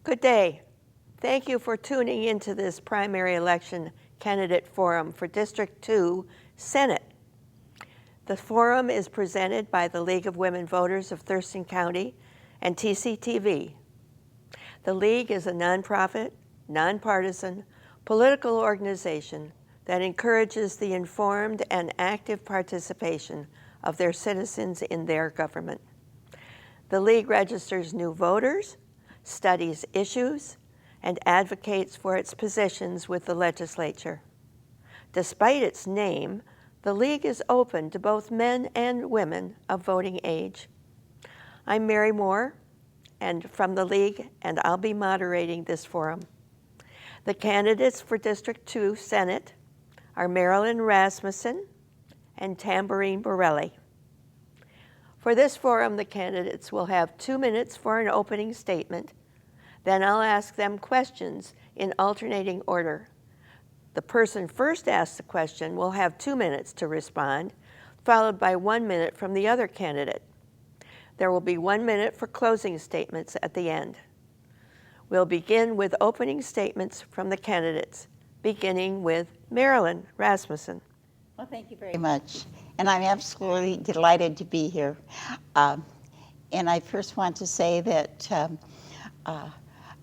Good day. Thank you for tuning into this primary election candidate forum for District 2 Senate. The forum is presented by the League of Women Voters of Thurston County and TCTV. The League is a nonprofit, nonpartisan, political organization that encourages the informed and active participation of their citizens in their government. The League registers new voters, studies issues, and advocates for its positions with the Legislature. Despite its name, the League is open to both men and women of voting age. I'm Mary Moore, and from the League, and I'll be moderating this forum. The candidates for District 2 Senate are Marilyn Rasmussen and Tamborine Borelli. For this forum, the candidates will have 2 minutes for an opening statement. Then I'll ask them questions in alternating order. The person first asked the question will have 2 minutes to respond, followed by 1 minute from the other candidate. There will be 1 minute for closing statements at the end. We'll begin with opening statements from the candidates, beginning with Marilyn Rasmussen. Well, thank you very much. And I'm absolutely delighted to be here. And I first want to say that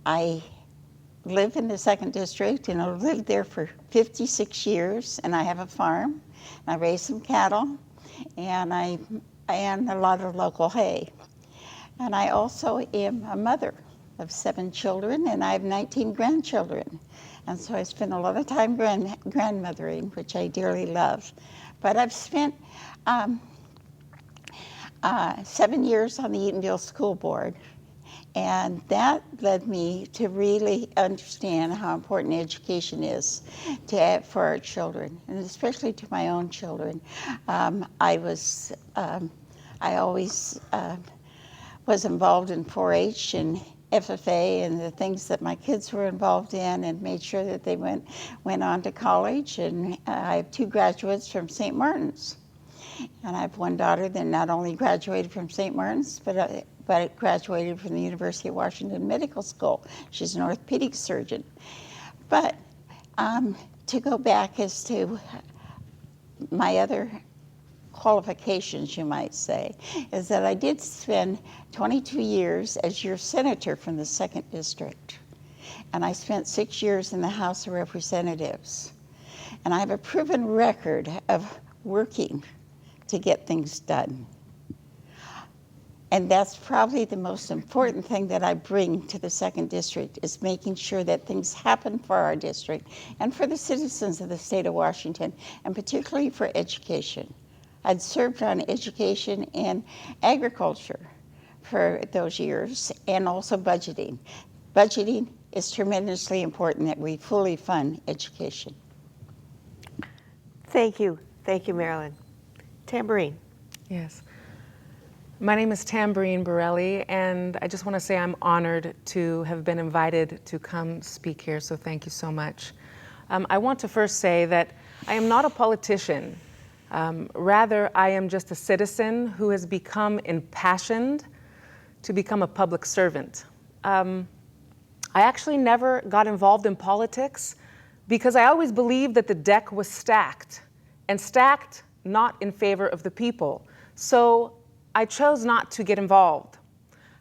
I live in the 2nd District, and I've lived there for 56 years, and I have a farm, and I raise some cattle, and I earn a lot of local hay. And I also am a mother of 7 children, and I have 19 grandchildren. And so I spend a lot of time grandmothering, which I dearly love. But I've spent 7 years on the Eatonville School Board, and that led me to really understand how important education is for our children, and especially to my own children. I always was involved in 4-H and FFA and the things that my kids were involved in, and made sure that they went on to college. And I have 2 graduates from St. Martin's. And I have 1 daughter that not only graduated from St. Martin's, but graduated from the University of Washington Medical School. She's an orthopedic surgeon. But to go back as to my other qualifications, you might say, is that I did spend 22 years as your senator from the 2nd District. And I spent 6 years in the House of Representatives. And I have a proven record of working to get things done. And that's probably the most important thing that I bring to the 2nd District, is making sure that things happen for our district and for the citizens of the state of Washington, and particularly for education. I'd served on education and agriculture for those years, and also budgeting. Budgeting is tremendously important, that we fully fund education. Thank you. Thank you, Marilyn. Tamborine. Yes. My name is Tamborine Borelli, and I just want to say I'm honored to have been invited to come speak here, so thank you so much. I want to first say that I am not a politician. Rather, I am just a citizen who has become impassioned to become a public servant. I actually never got involved in politics because I always believed that the deck was stacked, and stacked not in favor of the people. So I chose not to get involved.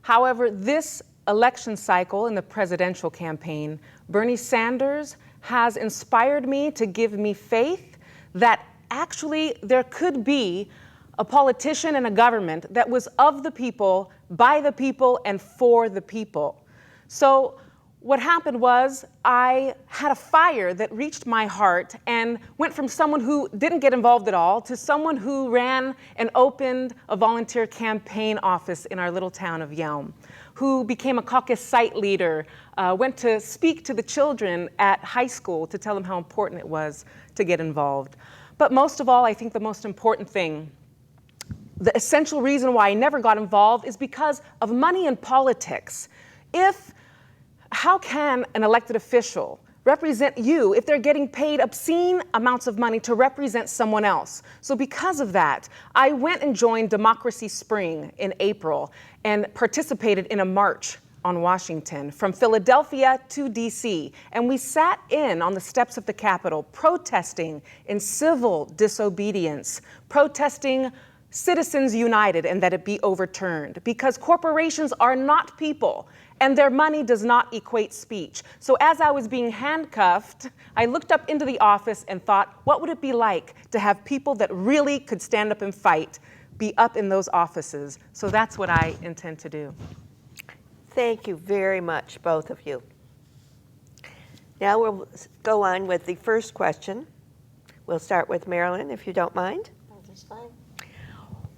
However, this election cycle in the presidential campaign, Bernie Sanders has inspired me to give me faith that actually there could be a politician and a government that was of the people, by the people, and for the people. So what happened was I had a fire that reached my heart and went from someone who didn't get involved at all to someone who ran and opened a volunteer campaign office in our little town of Yelm, who became a caucus site leader, went to speak to the children at high school to tell them how important it was to get involved. But most of all, I think the most important thing, the essential reason why I never got involved, is because of money in politics. How can an elected official represent you if they're getting paid obscene amounts of money to represent someone else. So because of that, I went and joined Democracy Spring in April and participated in a march on Washington, from Philadelphia to DC, and we sat in on the steps of the Capitol protesting in civil disobedience, protesting Citizens United and that it be overturned, because corporations are not people and their money does not equate speech. So as I was being handcuffed, I looked up into the office and thought, what would it be like to have people that really could stand up and fight be up in those offices? So that's what I intend to do. Thank you very much, both of you. Now we'll go on with the first question. We'll start with Marilyn, if you don't mind. That's fine.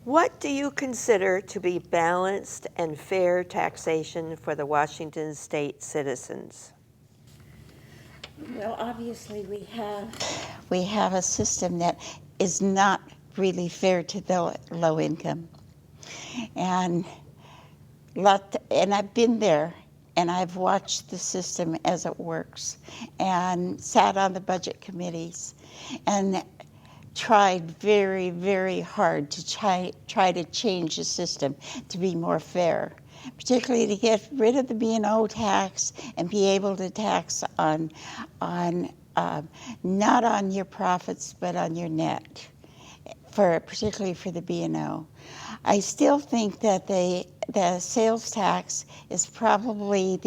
What do you consider to be balanced and fair taxation for the Washington state citizens? Well, obviously we have a system that is not really fair to the low income. And I've been there and I've watched the system as it works and sat on the budget committees and tried very, very hard to try to change the system to be more fair, particularly to get rid of the B&O tax and be able to tax on not on your profits but on your net, particularly for the B&O. I still think that the sales tax is probably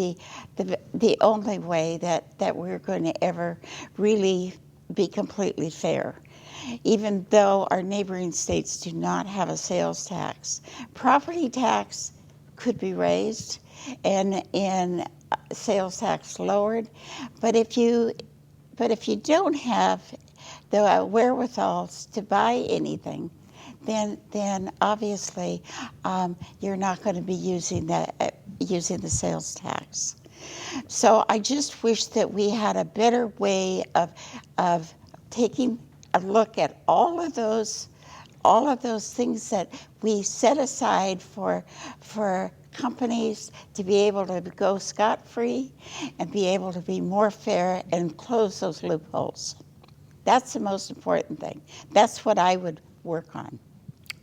the only way that we're going to ever really be completely fair, even though our neighboring states do not have a sales tax. Property tax could be raised and sales tax lowered, but if you don't have the wherewithals to buy anything, then obviously you're not going to be using the sales tax. So I just wish that we had a better way of taking a look at all of those things that we set aside for companies to be able to go scot-free and be able to be more fair and close those loopholes. That's the most important thing. That's what I would work on.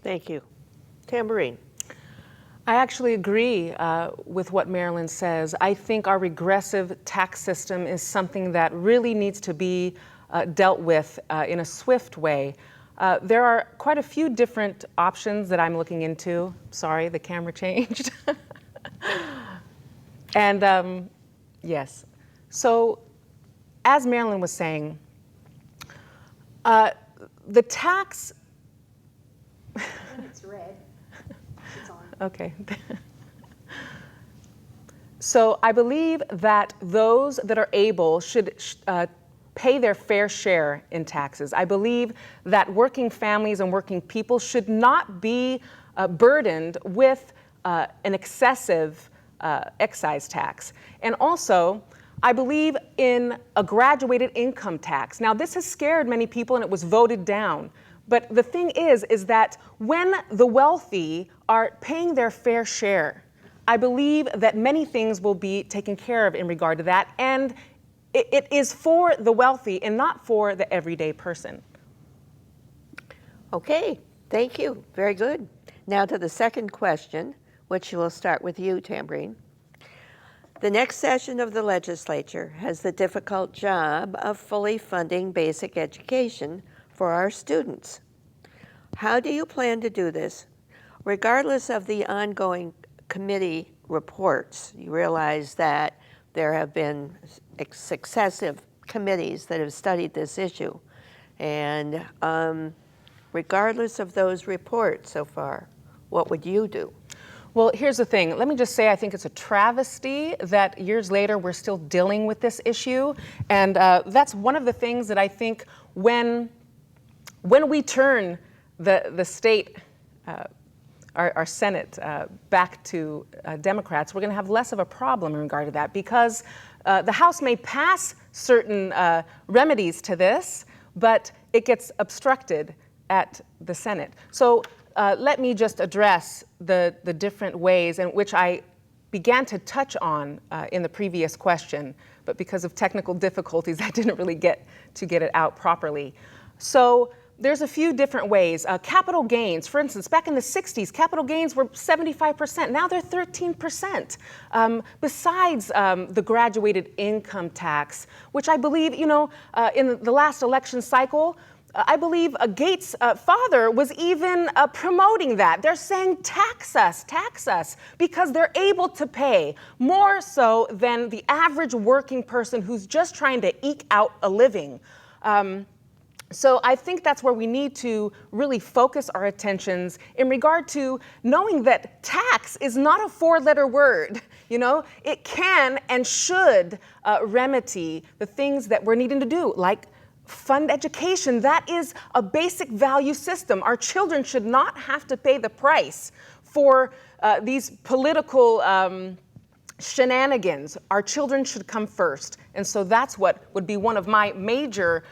Thank you. Tambourine. I actually agree with what Marilyn says. I think our regressive tax system is something that really needs to be dealt with in a swift way. There are quite a few different options that I'm looking into. Sorry, the camera changed. And yes, so as Marilyn was saying, the tax. It's red. It's on. Okay. So I believe that those that are able should pay their fair share in taxes. I believe that working families and working people should not be burdened with an excessive excise tax. And also, I believe in a graduated income tax. Now, this has scared many people and it was voted down. But the thing is that when the wealthy are paying their fair share, I believe that many things will be taken care of in regard to that. And it is for the wealthy and not for the everyday person. Okay, thank you. Very good. Now to the second question, which will start with you, Tambourine. The next session of the legislature has the difficult job of fully funding basic education for our students. How do you plan to do this? Regardless of the ongoing committee reports, you realize that there have been successive committees that have studied this issue. And regardless of those reports so far, what would you do? Well, here's the thing. Let me just say I think it's a travesty that years later we're still dealing with this issue. And that's one of the things that I think when we turn the state, our Senate, back to Democrats, we're going to have less of a problem in regard to that, because the House may pass certain remedies to this, but it gets obstructed at the Senate. So let me just address the different ways in which I began to touch on in the previous question, but because of technical difficulties, I didn't really get it out properly. So there's a few different ways. Capital gains, for instance, back in the 60s, capital gains were 75%. Now they're 13%. Besides the graduated income tax, which I believe, in the last election cycle, I believe Gates' father was even promoting that. They're saying, tax us, because they're able to pay more so than the average working person who's just trying to eke out a living. So I think that's where we need to really focus our attentions in regard to knowing that tax is not a four-letter word. It can and should remedy the things that we're needing to do, like fund education. That is a basic value system. Our children should not have to pay the price for these political shenanigans. Our children should come first. And so that's what would be one of my major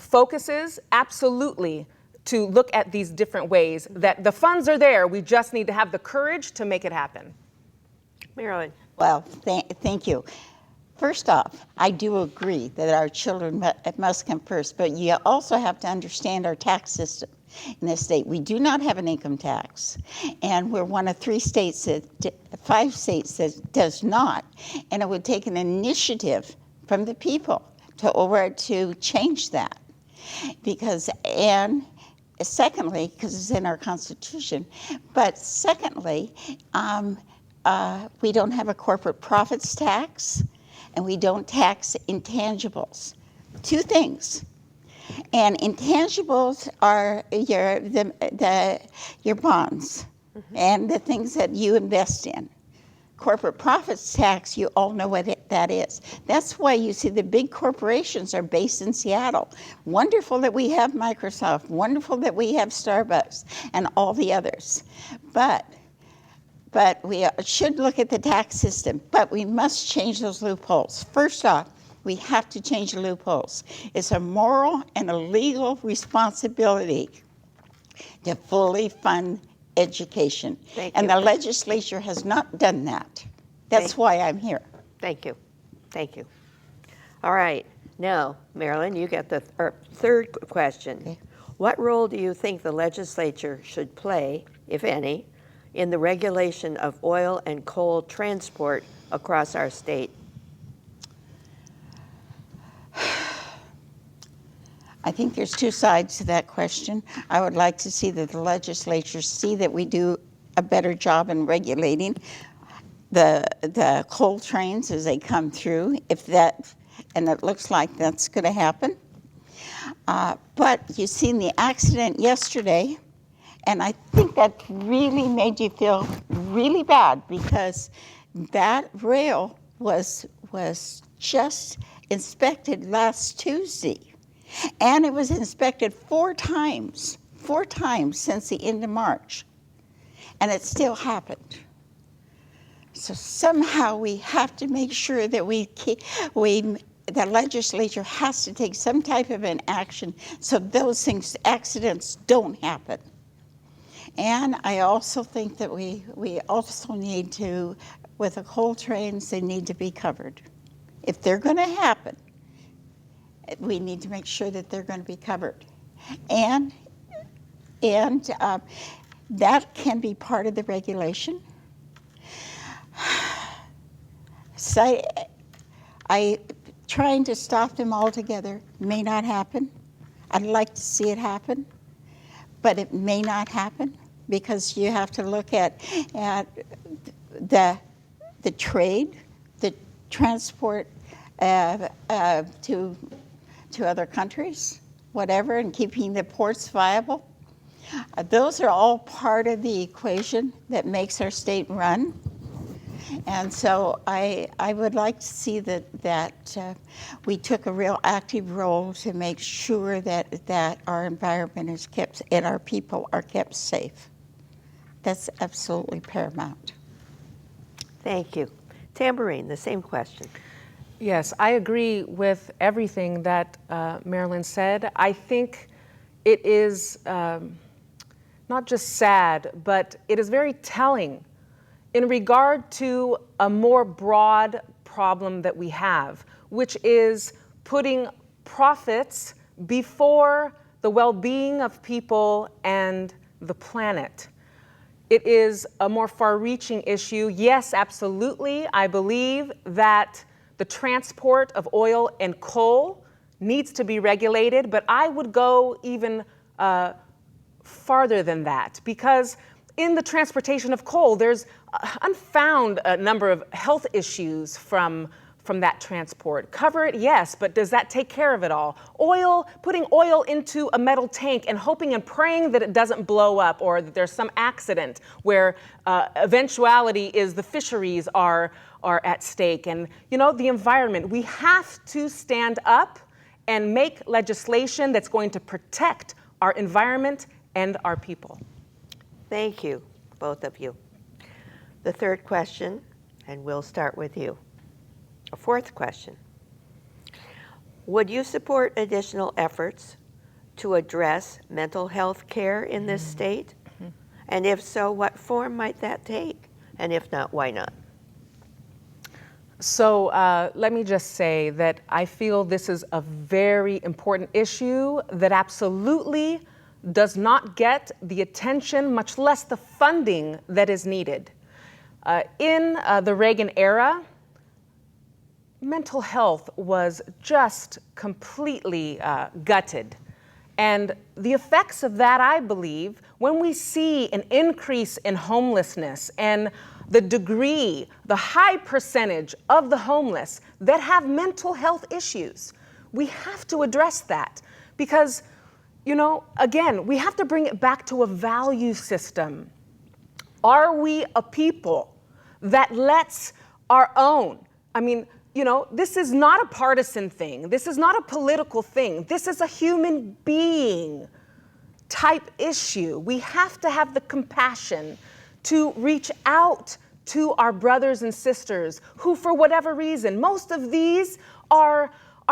focuses, absolutely, to look at these different ways that the funds are there. We just need to have the courage to make it happen. Marilyn. Well, thank you. First off, I do agree that our children must come first, but you also have to understand our tax system in this state. We do not have an income tax, and we're one of 5 states that does not, and it would take an initiative from the people to change that. Secondly, because it's in our Constitution, but secondly, we don't have a corporate profits tax, and we don't tax intangibles. 2 things. And intangibles are your bonds and the things that you invest in. Corporate profits tax, you all know what that is. That's why you see the big corporations are based in Seattle. Wonderful that we have Microsoft, wonderful that we have Starbucks and all the others. But we should look at the tax system, but we must change those loopholes. First off, we have to change the loopholes. It's a moral and a legal responsibility to fully fund education. And the legislature has not done that. That's why I'm here. Thank you. All right. Now, Marilyn, you get the third question. Okay. What role do you think the legislature should play, if any, in the regulation of oil and coal transport across our state? I think there's 2 sides to that question. I would like to see that the legislature see that we do a better job in regulating the coal trains as they come through, and it looks like that's going to happen. But you've seen the accident yesterday, and I think that really made you feel really bad because that rail was just inspected last Tuesday. And it was inspected 4 times since the end of March. And it still happened. So somehow we have to make sure that the legislature has to take some type of an action so those accidents don't happen. And I also think that we also need to, with the coal trains, they need to be covered. If they're going to happen, we need to make sure that they're going to be covered. And that can be part of the regulation. So trying to stop them altogether may not happen. I'd like to see it happen, but it may not happen because you have to look at the trade, the transport to other countries, whatever, and keeping the ports viable. Those are all part of the equation that makes our state run. And so I would like to see that we took a real active role to make sure that our environment is kept and our people are kept safe. That's absolutely paramount. Thank you. Tambourine, the same question. Yes, I agree with everything that Marilyn said. I think it is not just sad, but it is very telling in regard to a more broad problem that we have, which is putting profits before the well-being of people and the planet. It is a more far-reaching issue. Yes, absolutely. I believe that the transport of oil and coal needs to be regulated, but I would go even farther than that, because in the transportation of coal, there's unfound a number of health issues from that transport. Cover it, yes, but does that take care of it all? Oil, putting oil into a metal tank and hoping and praying that it doesn't blow up or that there's some accident where eventuality is the fisheries are at stake. And the environment, we have to stand up and make legislation that's going to protect our environment and our people. Thank you, both of you. The third question, and we'll start with you. A fourth question. Would you support additional efforts to address mental health care in this state? And if so, what form might that take? And if not, why not? So let me just say that I feel this is a very important issue that absolutely does not get the attention, much less the funding that is needed. In the Reagan era, mental health was just completely gutted. And the effects of that, I believe, when we see an increase in homelessness and the degree, the high percentage of the homeless that have mental health issues, we have to address that. Because, again, we have to bring it back to a value system. Are we a people that lets our own, this is not a partisan thing. This is not a political thing. This is a human being type issue. We have to have the compassion to reach out to our brothers and sisters who, for whatever reason, most of these are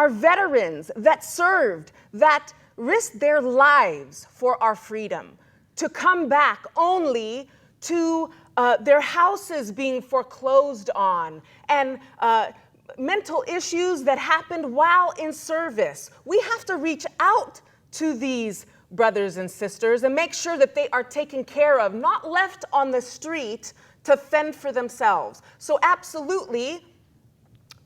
veterans that served, that risked their lives for our freedom, to come back only to their houses being foreclosed on, and mental issues that happened while in service. We have to reach out to these brothers and sisters and make sure that they are taken care of, not left on the street to fend for themselves. So absolutely,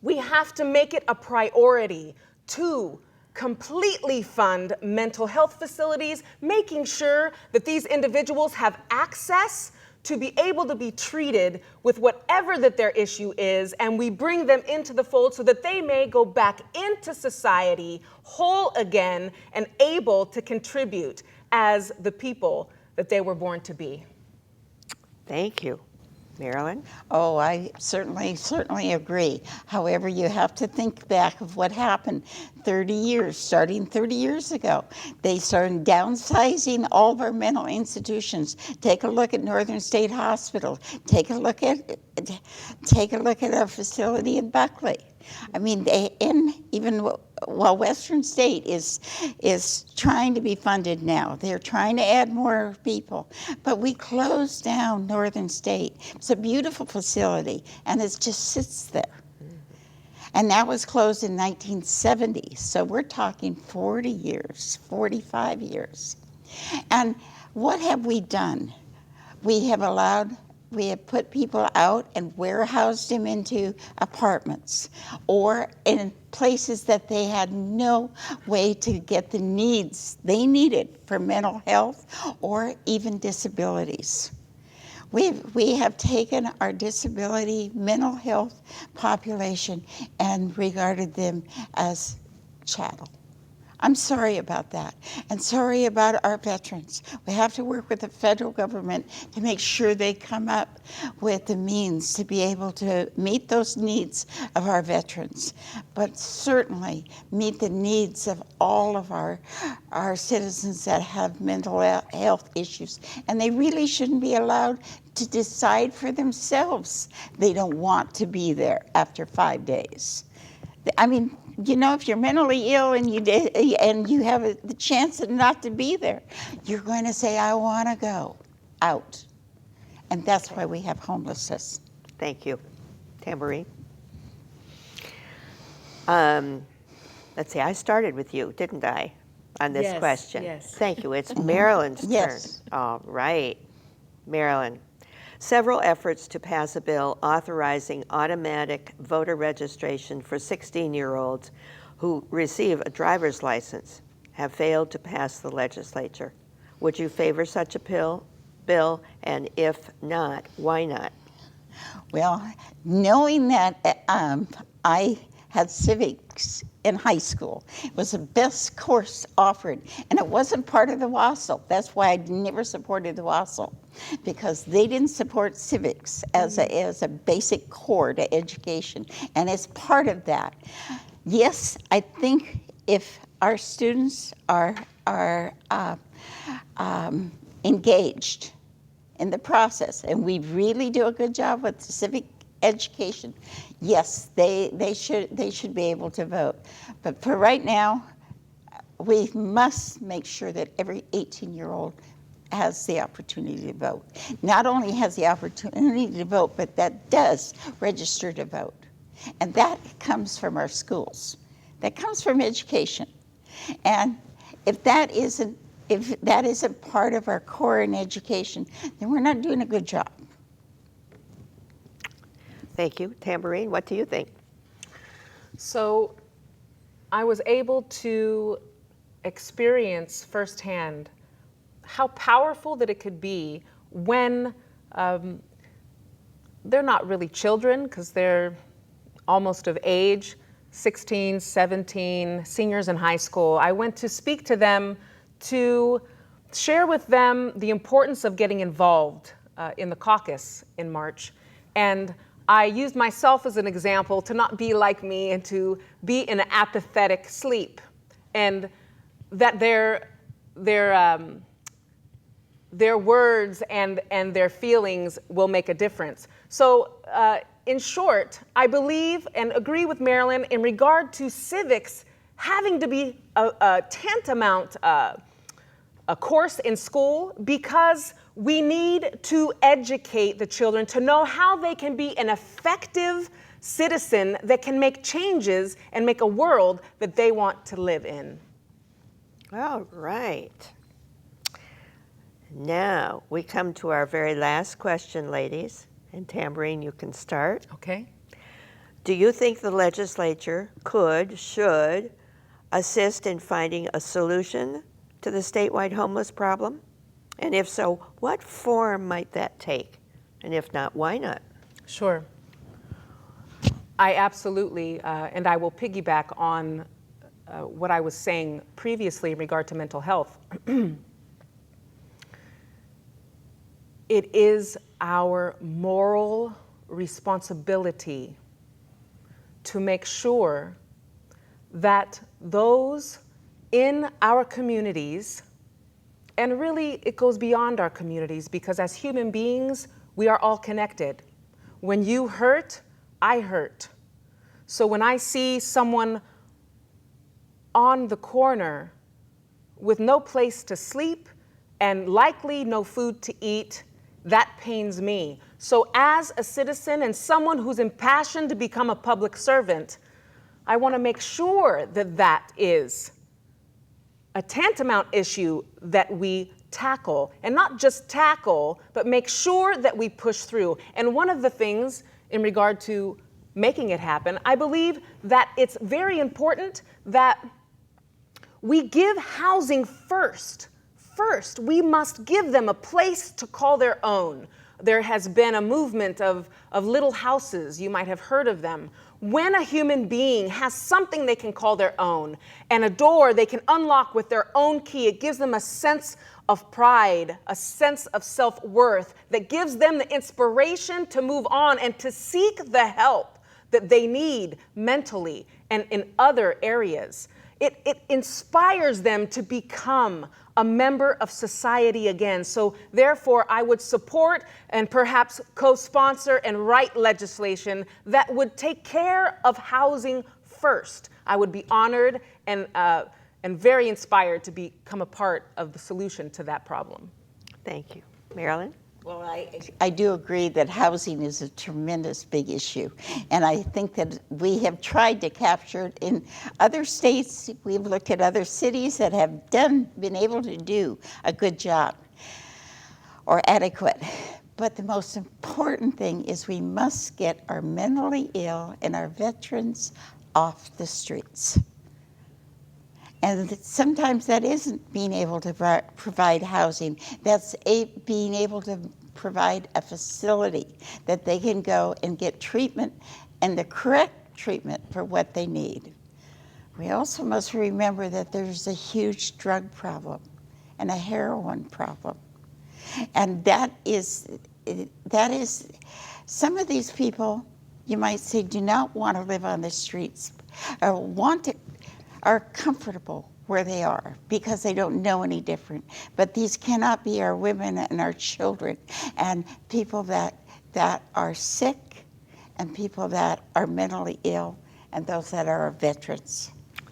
we have to make it a priority to completely fund mental health facilities, making sure that these individuals have access to be able to be treated with whatever that their issue is, and we bring them into the fold so that they may go back into society whole again and able to contribute as the people that they were born to be. Thank you. Marilyn? Oh, I certainly agree. However, you have to think back of what happened starting 30 years ago. They started downsizing all of our mental institutions. Take a look at Northern State Hospital. Take a look at our facility in Buckley. While Western State is trying to be funded now, they're trying to add more people, but we closed down Northern State. It's a beautiful facility, and it just sits there. And that was closed in 1970, so we're talking 40 years, 45 years. And what have we done? We have put people out and warehoused them into apartments or in places that they had no way to get the needs they needed for mental health or even disabilities. We have taken our disability mental health population and regarded them as chattel. I'm sorry about that, and sorry about our veterans. We have to work with the federal government to make sure they come up with the means to be able to meet those needs of our veterans, but certainly meet the needs of all of our citizens that have mental health issues. And they really shouldn't be allowed to decide for themselves they don't want to be there after 5 days. If you're mentally ill and you have the chance not to be there, you're going to say, I want to go out. And that's why we have homelessness. Thank you. Tambourine? Let's see, I started with you, didn't I? on this Yes, question? yes. Thank you. It's Marilyn's Yes. turn. All right. Marilyn. Several efforts to pass a bill authorizing automatic voter registration for 16-year-olds who receive a driver's license have failed to pass the legislature. Would you favor such a bill? And if not, why not? Well, knowing that I had civics in high school, it was the best course offered, and it wasn't part of the WASL. That's why I never supported the WASL, because they didn't support civics as a basic core to education, and as part of that. Yes, I think if our students are engaged in the process, and we really do a good job with civic education, yes, they should be able to vote. But for right now, we must make sure that every 18-year-old has the opportunity to vote. Not only has the opportunity to vote, but that does register to vote. And that comes from our schools. That comes from education. And if that isn't part of our core in education, then we're not doing a good job. Thank you. Tambourine, what do you think? So I was able to experience firsthand how powerful that it could be when they're not really children, because they're almost of age, 16, 17, seniors in high school. I went to speak to them to share with them the importance of getting involved in the caucus in March. And I used myself as an example to not be like me and to be in an apathetic sleep, and that their words and their feelings will make a difference. So in short, I believe and agree with Marilyn in regard to civics having to be a tantamount a course in school, because we need to educate the children to know how they can be an effective citizen that can make changes and make a world that they want to live in. All right. Now we come to our very last question, ladies. And Tambourine, you can start. Okay. Do you think the legislature should assist in finding a solution to the statewide homeless problem? And if so, what form might that take? And if not, why not? Sure. I absolutely, and I will piggyback on what I was saying previously in regard to mental health. It is our moral responsibility to make sure that those in our communities, and really it goes beyond our communities, because as human beings, we are all connected. When you hurt, I hurt. So when I see someone on the corner with no place to sleep and likely no food to eat, that pains me. So as a citizen and someone who's impassioned to become a public servant, I want to make sure that that is a tantamount issue that we tackle, and not just tackle, but make sure that we push through. And one of the things in regard to making it happen, I believe that it's very important that we give housing first. First, we must give them a place to call their own. There has been a movement of little houses, you might have heard of them. When a human being has something they can call their own, and a door they can unlock with their own key, it gives them a sense of pride, a sense of self-worth that gives them the inspiration to move on and to seek the help that they need mentally and in other areas. It inspires them to become a member of society again. So therefore, I would support and perhaps co-sponsor and write legislation that would take care of housing first. I would be honored and very inspired to become a part of the solution to that problem. Thank you. Marilyn? Well, I do agree that housing is a tremendous big issue. And I think that we have tried to capture it in other states. We've looked at other cities that have been able to do a good job or adequate. But the most important thing is we must get our mentally ill and our veterans off the streets. And sometimes that isn't being able to provide housing. That's being able to provide a facility that they can go and get treatment and the correct treatment for what they need. We also must remember that there's a huge drug problem and a heroin problem. And that is some of these people, you might say, do not want to live on the streets or are comfortable where they are because they don't know any different. But these cannot be our women and our children and people that are sick and people that are mentally ill and those that are our veterans.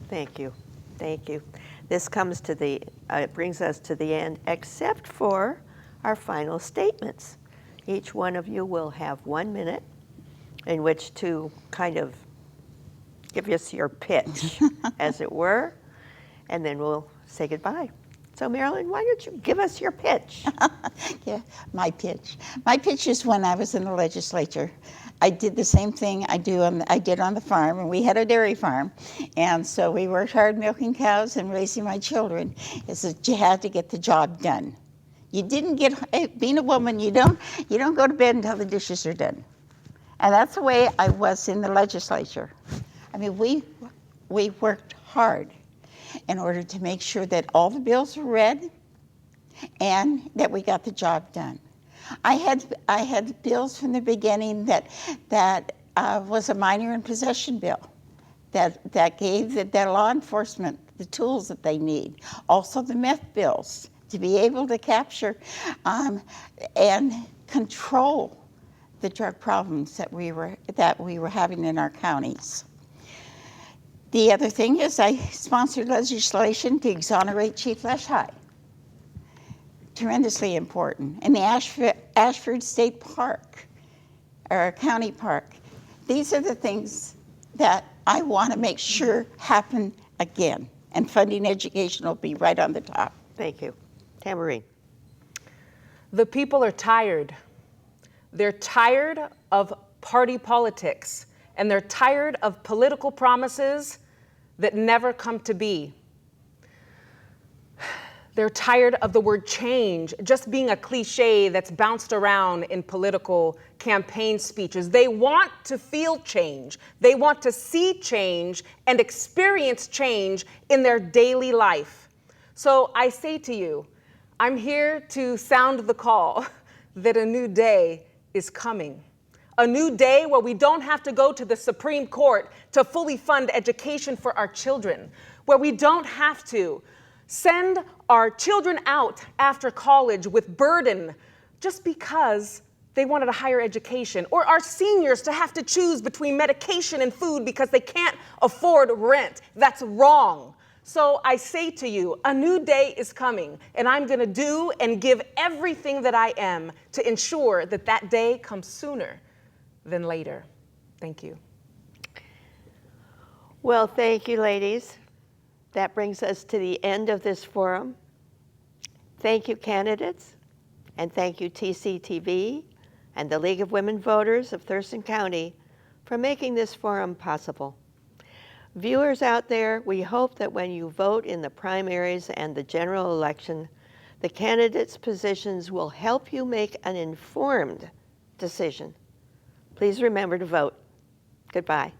Thank you. Thank you. This comes to it brings us to the end, except for our final statements. Each one of you will have 1 minute in which to kind of give us your pitch, as it were, and then we'll say goodbye. So Marilyn, why don't you give us your pitch? Yeah, my pitch. My pitch is when I was in the legislature. I did the same thing I did on the farm, and we had a dairy farm, and so we worked hard milking cows and raising my children. Is that you had to get the job done. You didn't being a woman, you don't go to bed until the dishes are done. And that's the way I was in the legislature. I mean, we worked hard in order to make sure that all the bills were read and that we got the job done. I had bills from the beginning that was a minor in possession bill that gave the law enforcement the tools that they need. Also the meth bills to be able to capture and control the drug problems that we were having in our counties. The other thing is I sponsored legislation to exonerate Chief Lesh-High. Tremendously important. And the Ashford State Park, or County Park. These are the things that I want to make sure happen again. And funding education will be right on the top. Thank you. Tamarine. The people are tired. They're tired of party politics, and they're tired of political promises that never come to be. They're tired of the word change just being a cliche that's bounced around in political campaign speeches. They want to feel change. They want to see change and experience change in their daily life. So I say to you, I'm here to sound the call that a new day is coming. A new day where we don't have to go to the Supreme Court to fully fund education for our children, where we don't have to send our children out after college with burden just because they wanted a higher education, or our seniors to have to choose between medication and food because they can't afford rent. That's wrong. So I say to you, a new day is coming, and I'm going to do and give everything that I am to ensure that that day comes sooner than later. Thank you. Well, thank you, ladies. That brings us to the end of this forum. Thank you, candidates, and thank you, TCTV and the League of Women Voters of Thurston County for making this forum possible. Viewers out there, we hope that when you vote in the primaries and the general election, the candidates' positions will help you make an informed decision. Please remember to vote. Goodbye.